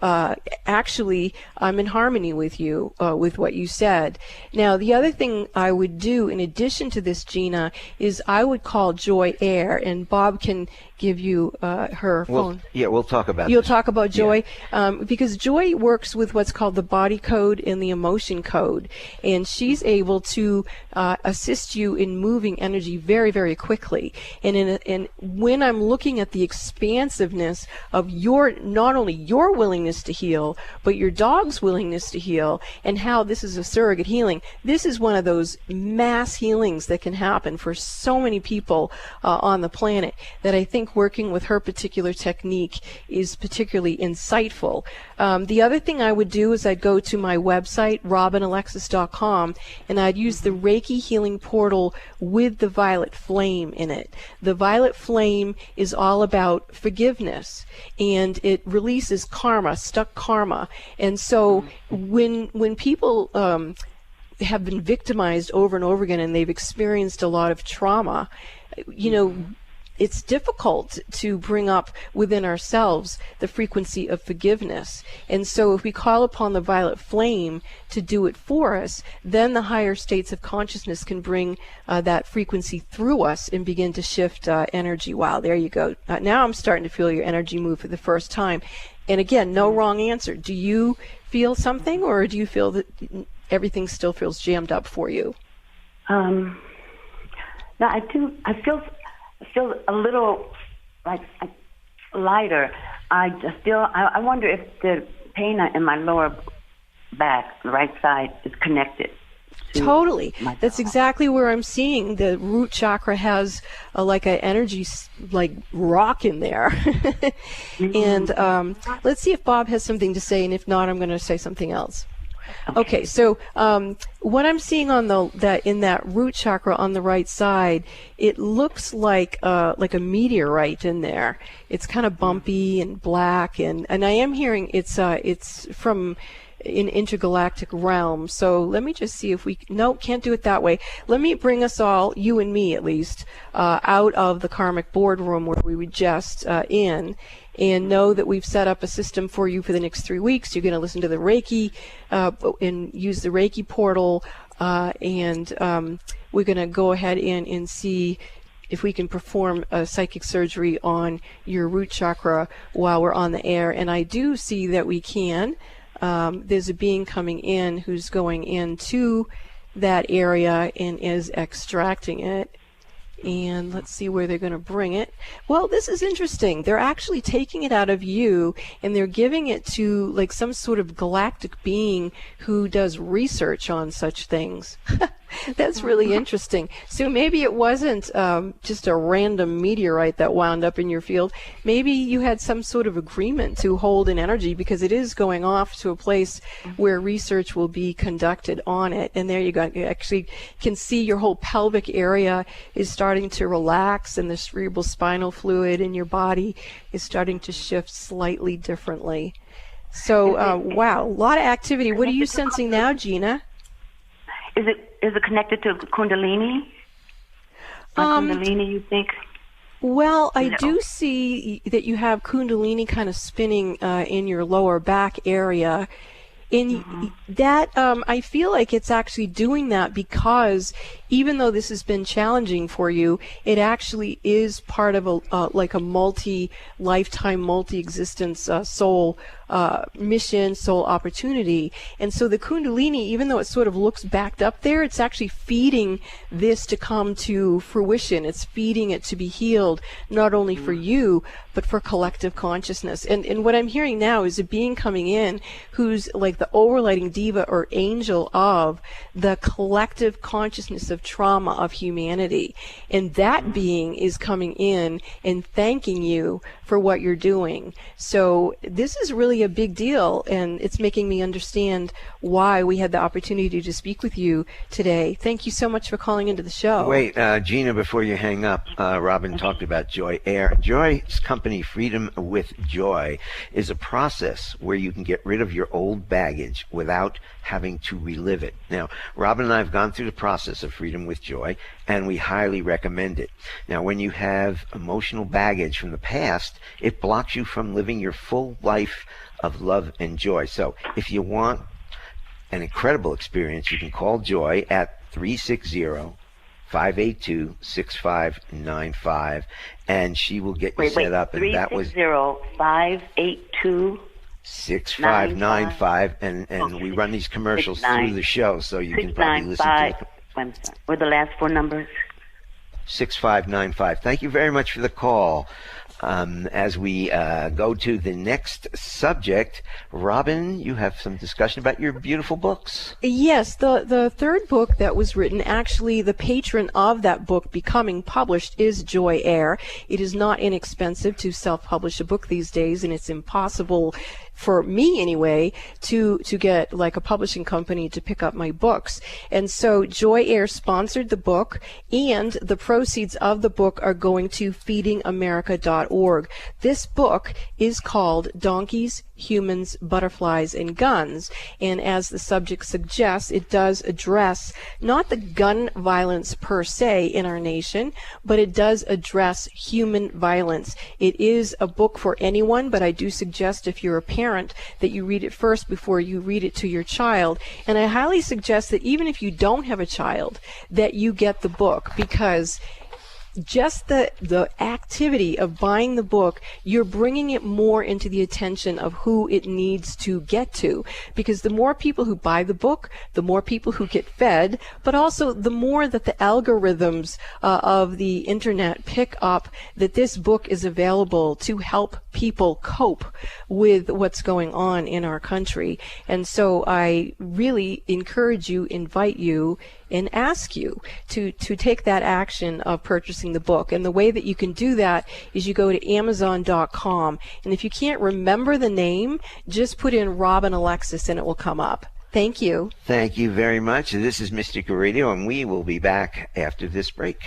Speaker 2: actually, I'm in harmony with you, with what you said. Now, the other thing I would do in addition to this, Gina, is I would call Joy Air, and Bob can give you her phone.
Speaker 1: Yeah, we'll talk about
Speaker 2: You'll
Speaker 1: this.
Speaker 2: talk about Joy, because Joy works with what's called the body code and the emotion code, and she's able to assist you in moving energy very, very quickly. And when I'm looking at the expansiveness of not only your willingness to heal, but your dog's willingness to heal, and how this is a surrogate healing, this is one of those mass healings that can happen for so many people on the planet that I think working with her particular technique is particularly insightful. The other thing I would do is I'd go to my website, robinalexis.com, and I'd use the Reiki Healing Portal with the violet flame in it. The violet flame is all about forgiveness, and it releases karma, stuck karma. And so when people have been victimized over and over again and they've experienced a lot of trauma, it's difficult to bring up within ourselves the frequency of forgiveness. And so if we call upon the violet flame to do it for us, then the higher states of consciousness can bring that frequency through us and begin to shift energy. Wow, there you go. Now I'm starting to feel your energy move for the first time. And again, no wrong answer. Do you feel something, or do you feel that everything still feels jammed up for you?
Speaker 11: No, I do. I feel a little like lighter. I wonder if the pain in my lower back, the right side, is connected.
Speaker 2: Totally. That's exactly where I'm seeing the root chakra has like an energy like rock in there. And let's see if Bob has something to say, and if not, I'm going to say something else. Okay, so what I'm seeing on in that root chakra on the right side, it looks like a meteorite in there. It's kind of bumpy and black, and I am hearing it's from an intergalactic realm. So let me just see if no, can't do it that way. Let me bring us all, you and me at least, out of the karmic boardroom where we were just in, and know that we've set up a system for you for the next 3 weeks. You're going to listen to the Reiki and use the Reiki portal, and we're going to go ahead and see if we can perform a psychic surgery on your root chakra while we're on the air. And I do see that we can. There's a being coming in who's going into that area and is extracting it. And let's see where they're going to bring it. Well, this is interesting. They're actually taking it out of you, and they're giving it to like some sort of galactic being who does research on such things. That's really interesting. So maybe it wasn't just a random meteorite that wound up in your field. Maybe you had some sort of agreement to hold an energy, because it is going off to a place where research will be conducted on it. And there you go. You actually can see your whole pelvic area is starting to relax, and the cerebral spinal fluid in your body is starting to shift slightly differently. So, wow, a lot of activity. What are you sensing now, Gina?
Speaker 11: Is it connected to Kundalini? Kundalini, you think?
Speaker 2: Well, I do see that you have Kundalini kind of spinning in your lower back area. And that, I feel like it's actually doing that because even though this has been challenging for you, it actually is part of a multi-lifetime, multi-existence soul mission, soul opportunity. And so the Kundalini, even though it sort of looks backed up there, it's actually feeding this to come to fruition. It's feeding it to be healed, not only for you, but for collective consciousness. And what I'm hearing now is a being coming in who's like the overlighting diva or angel of the collective consciousness of trauma of humanity. And that being is coming in and thanking you for what you're doing. So this is really a big deal, and it's making me understand why we had the opportunity to speak with you today. Thank you so much for calling into the show.
Speaker 1: Wait, Gina, before you hang up, Robin talked about Joy Air. Joy's company, Freedom with Joy, is a process where you can get rid of your old baggage without having to relive it. Now, Robin and I have gone through the process of Freedom with Joy, and we highly recommend it. Now, when you have emotional baggage from the past, it blocks you from living your full life of love and joy. So if you want an incredible experience, you can call Joy at 360-582-6595, and she will get you set up. And that was
Speaker 11: 360-582
Speaker 1: 6595, and we run these commercials through the show, so you can probably listen to it.
Speaker 11: What are the last four numbers?
Speaker 1: 6595. Thank you very much for the call. As we go to the next subject, Robin, you have some discussion about your beautiful books.
Speaker 2: Yes, the third book that was written, actually the patron of that book becoming published is Joy Air. It is not inexpensive to self-publish a book these days, and it's impossible for me anyway, to get like a publishing company to pick up my books. And so Joy Air sponsored the book, and the proceeds of the book are going to feedingamerica.org. This book is called Donkeys, Humans, Butterflies, and Guns. And as the subject suggests, it does address not the gun violence per se in our nation, but it does address human violence. It is a book for anyone, but I do suggest if you're a parent that you read it first before you read it to your child. And I highly suggest that even if you don't have a child, that you get the book, because just the activity of buying the book, you're bringing it more into the attention of who it needs to get to. Because the more people who buy the book, the more people who get fed, but also the more that the algorithms of the internet pick up that this book is available to help people cope with what's going on in our country. And so I really encourage you, invite you, and ask you to take that action of purchasing the book. And the way that you can do that is you go to Amazon.com. And if you can't remember the name, just put in Robin Alexis and it will come up. Thank you.
Speaker 1: Thank you very much. This is Mystica Radio, and we will be back after this break.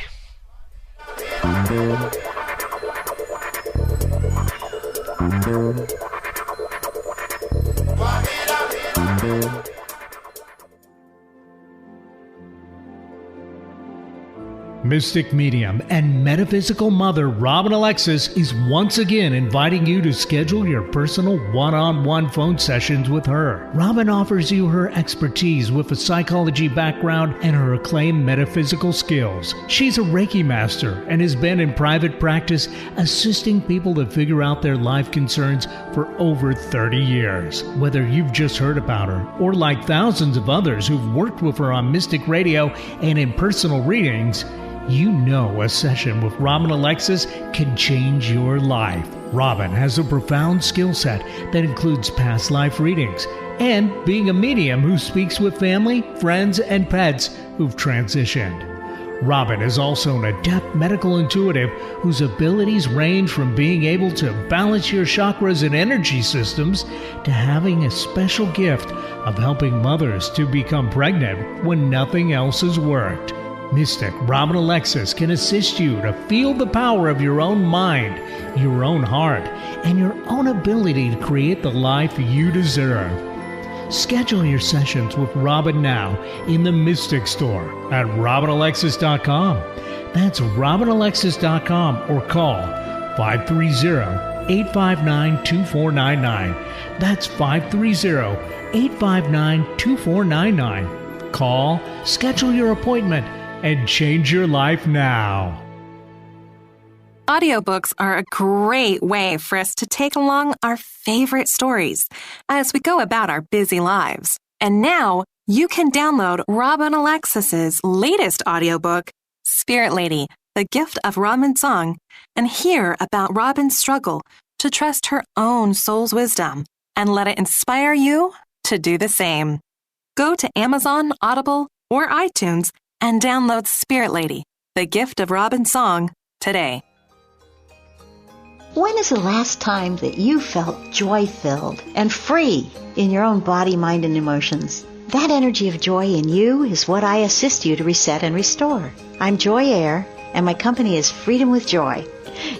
Speaker 5: Mystic medium and metaphysical mother Robin Alexis is once again inviting you to schedule your personal one-on-one phone sessions with her. Robin offers you her expertise with a psychology background and her acclaimed metaphysical skills. She's a Reiki master and has been in private practice assisting people to figure out their life concerns for over 30 years. Whether you've just heard about her or like thousands of others who've worked with her on Mystic Radio and in personal readings, you know a session with Robin Alexis can change your life. Robin has a profound skill set that includes past life readings and being a medium who speaks with family, friends, and pets who've transitioned. Robin is also an adept medical intuitive whose abilities range from being able to balance your chakras and energy systems to having a special gift of helping mothers to become pregnant when nothing else has worked. Mystic Robin Alexis can assist you to feel the power of your own mind, your own heart, and your own ability to create the life you deserve. Schedule your sessions with Robin now in the Mystic Store at RobinAlexis.com. That's RobinAlexis.com, or call 530-859-2499. That's 530-859-2499. Call, schedule your appointment, and change your life now.
Speaker 10: Audiobooks are a great way for us to take along our favorite stories as we go about our busy lives. And now you can download Robin Alexis's latest audiobook, Spirit Lady, The Gift of Robin Song, and hear about Robin's struggle to trust her own soul's wisdom and let it inspire you to do the same. Go to Amazon, Audible, or iTunes and download Spirit Lady, The Gift of Robin Song today.
Speaker 6: When is the last time that you felt joy-filled and free in your own body, mind, and emotions? That energy of joy in you is what I assist you to reset and restore. I'm Joy Air, and my company is Freedom with Joy,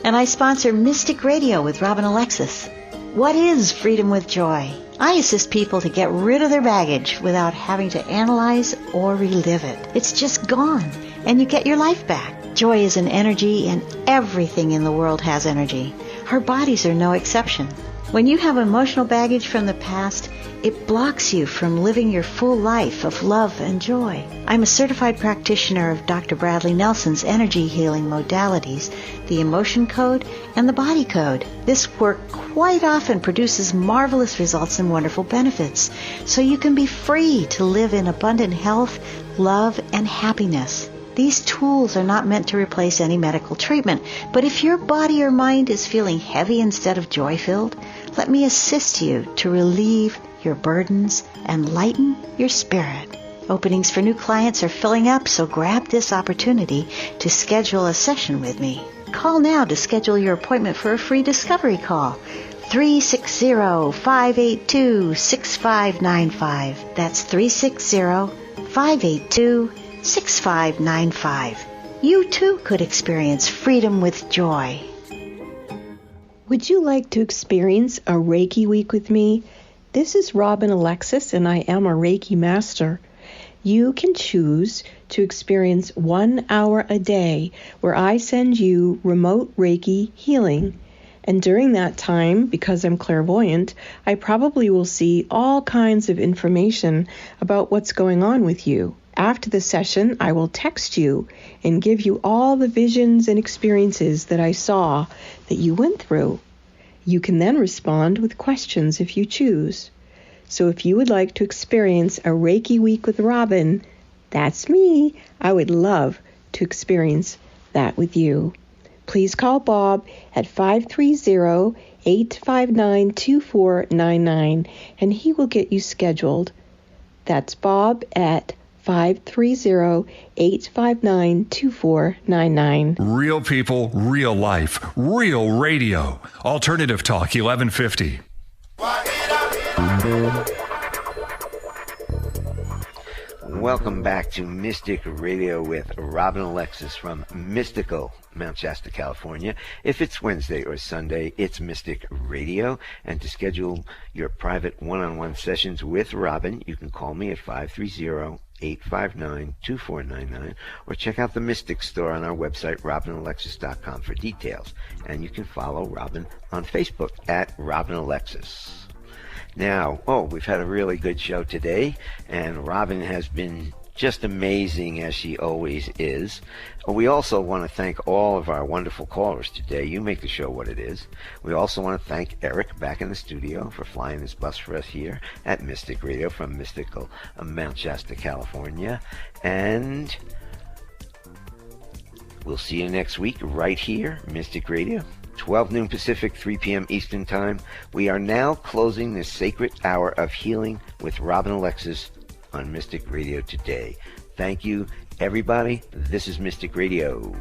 Speaker 6: and I sponsor Mystic Radio with Robin Alexis. What is Freedom with Joy? I assist people to get rid of their baggage without having to analyze or relive it. It's just gone, and you get your life back. Joy is an energy, and everything in the world has energy. Our bodies are no exception. When you have emotional baggage from the past, it blocks you from living your full life of love and joy. I'm a certified practitioner of Dr. Bradley Nelson's energy healing modalities, the emotion code, and the body code. This work quite often produces marvelous results and wonderful benefits, so you can be free to live in abundant health, love, and happiness. These tools are not meant to replace any medical treatment, but if your body or mind is feeling heavy instead of joy-filled, let me assist you to relieve your burdens and lighten your spirit. Openings for new clients are filling up, so grab this opportunity to schedule a session with me. Call now to schedule your appointment for a free discovery call. 360-582-6595. That's 360-582-6595. You too could experience freedom with joy.
Speaker 2: Would you like to experience a Reiki week with me? This is Robin Alexis, and I am a Reiki master. You can choose to experience 1 hour a day where I send you remote Reiki healing. And during that time, because I'm clairvoyant, I probably will see all kinds of information about what's going on with you. After the session, I will text you and give you all the visions and experiences that I saw that you went through. You can then respond with questions if you choose. So if you would like to experience a Reiki week with Robin, that's me. I would love to experience that with you. Please call Bob at 530-859-2499 and he will get you scheduled. That's Bob at 530-859-2499.
Speaker 7: Real people, real life, real radio. Alternative Talk 1150.
Speaker 1: Welcome back to Mystic Radio with Robin Alexis from Mystical, Mount Shasta, California. If it's Wednesday or Sunday, it's Mystic Radio. And to schedule your private one-on-one sessions with Robin, you can call me at 530-859-2499 or check out the Mystic Store on our website, robinalexis.com, for details. And you can follow Robin on Facebook at Robin Alexis. Now, we've had a really good show today, and Robin has been just amazing, as she always is. We also want to thank all of our wonderful callers today. You make the show what it is. We also want to thank Eric back in the studio for flying this bus for us here at Mystic Radio from Mystical Mount Shasta, California. And we'll see you next week right here, Mystic Radio. 12 noon Pacific, 3 p.m. Eastern Time. We are now closing this sacred hour of healing with Robin Alexis on Mystic Radio today. Thank you, everybody. This is Mystic Radio.